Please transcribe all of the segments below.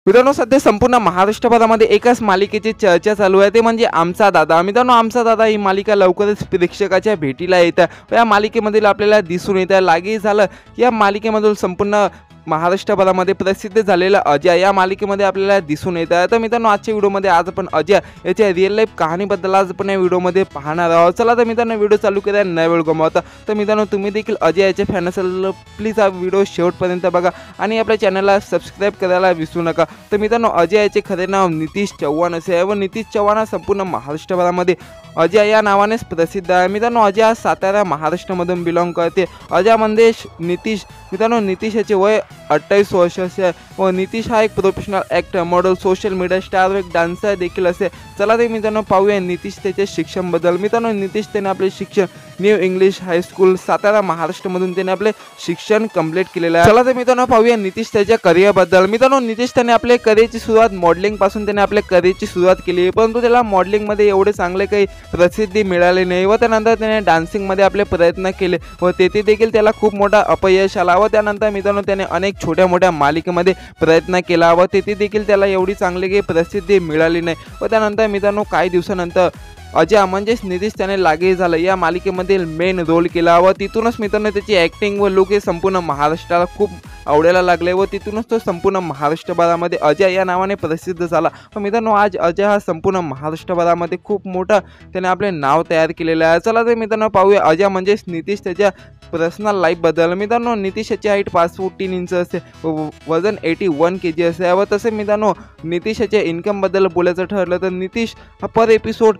मित्रांनो सध्या संपूर्ण महाराष्ट्रभरामध्ये एकाच मालिकेची चर्चा चालू आहे, ते म्हणजे आमचा दादा। मित्रांनो आमचा दादा ही मालिका लवकरच प्रेक्षकाच्या भेटीला येत आहे। या मालिकेमधील आपल्याला दिसून येतं लागी झालं या मालिकेमधील संपूर्ण महाराष्ट्रभरामध्ये प्रसिद्ध झालेला अजय या मालिकेमध्ये आपल्याला दिसून येत आहे। तर मित्रांनो आजच्या व्हिडिओमध्ये आज आपण अजय याच्या रिअल लाईफ कहाणीबद्दल आज आपण या व्हिडिओमध्ये पाहणार आहोत। चला तर मित्रांनो व्हिडिओ चालू करूया न वेळ गमावता। तर मित्रांनो तुम्ही देखील अजय याचे फॅन असाल प्लीज हा व्हिडिओ शेवटपर्यंत बघा आणि आपल्या चॅनलला सबस्क्राइब करायला विसरू नका। तर मित्रांनो अजय याचे खरे नाव नितीश चव्हाण असे आहे व नितीश चव्हाण हा संपूर्ण महाराष्ट्रभरामध्ये अजय या नावानेच प्रसिद्ध आहे। मित्रांनो अजय हा सातारा महाराष्ट्रामधून बिलॉंग करते। अजय म्हणजे नितीश मित्रांनो नितीश याचे वय 28 वर्षाचे आहे व नितीश हा एक professional actor model social media star व एक डान्सर देखील असे। चला ते मित्रांनो पाहूया नितीश त्याचे शिक्षणाबद्दल। मित्रांनो नितीश त्याने आपले शिक्षण न्यू इंग्लिश हायस्कूल सातारा महाराष्ट्रामधून त्याने आपले शिक्षण कंप्लीट केलेले आहे। चला तर मित्रांनो पाहूया नितीश त्याच्या करिअरबद्दल। मित्रांनो नितीश त्याने आपले करिअरची सुरुवात मॉडेलिंग पासून त्याने आपल्या करिअरची सुरुवात केली, परंतु त्याला मॉडेलिंगमध्ये एवढे चांगले काही प्रसिद्धी मिळाली नाही व त्यानंतर त्याने डान्सिंगमध्ये आपले प्रयत्न केले व तेथे देखील त्याला खूप मोठा अपयश आला व त्यानंतर मित्रांनो त्याने अनेक छोट्या मोठ्या मालिकेमध्ये प्रयत्न केला व तेथे देखील त्याला एवढी चांगली काही प्रसिद्धी मिळाली नाही व त्यानंतर मित्रांनो काही दिवसानंतर अजय म्हणजेच नितीश त्याने लागे झालं या मालिकेमधील मेन रोल केला व तिथूनच मित्रांनो त्याची ॲक्टिंग व लुक हे संपूर्ण महाराष्ट्राला खूप आवडायला लागले व तिथूनच तो संपूर्ण महाराष्ट्रभरामध्ये अजय या नावाने प्रसिद्ध झाला। व मित्रांनो आज अजय हा संपूर्ण महाराष्ट्रभरामध्ये खूप मोठा त्याने आपले नाव तयार केलेले आहे। चला तर मित्रांनो पाहूया अजय म्हणजेच नितीश त्याच्या पर्सनल लाईफबद्दल। मित्रांनो नितीश याची हाईट 5 फूट 3 इंच असते व वजन 81 kg असे व तसे मित्रांनो नितीश याच्या इन्कमबद्दल बोलायचं ठरलं तर नितीश हा पर एपिसोड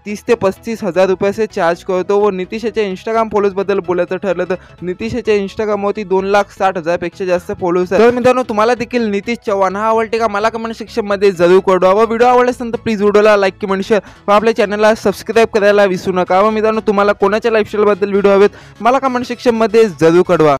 30 ते 35 हजार रुपयाचे चार्ज करतो व नितीश याच्या इंस्टाग्राम फॉलोअर्सबद्दल बोलायचं ठरलं तर नितीश याच्या इंस्टाग्रामवरती 2,60,000 पेक्षा जास्त फॉलोअर्स आहेत। तर मित्रांनो तुम्हाला देखील नितीश चव्हाण हा आवडते का मला कमेंट सेक्शनमध्ये जरूर कळवा व व्हिडिओ आवडल्यास तर प्लीज व्हिडिओला लाईक कमेंट शेअर व आपल्या चॅनलला सबस्क्राइब करायला विसरू नका। व मित्रांनो तुम्हाला कोणाच्या लाईफस्टाईलबद्दल व्हिडिओ हवेत मला कमेंट सेक्शनमध्ये जरूर कळवा।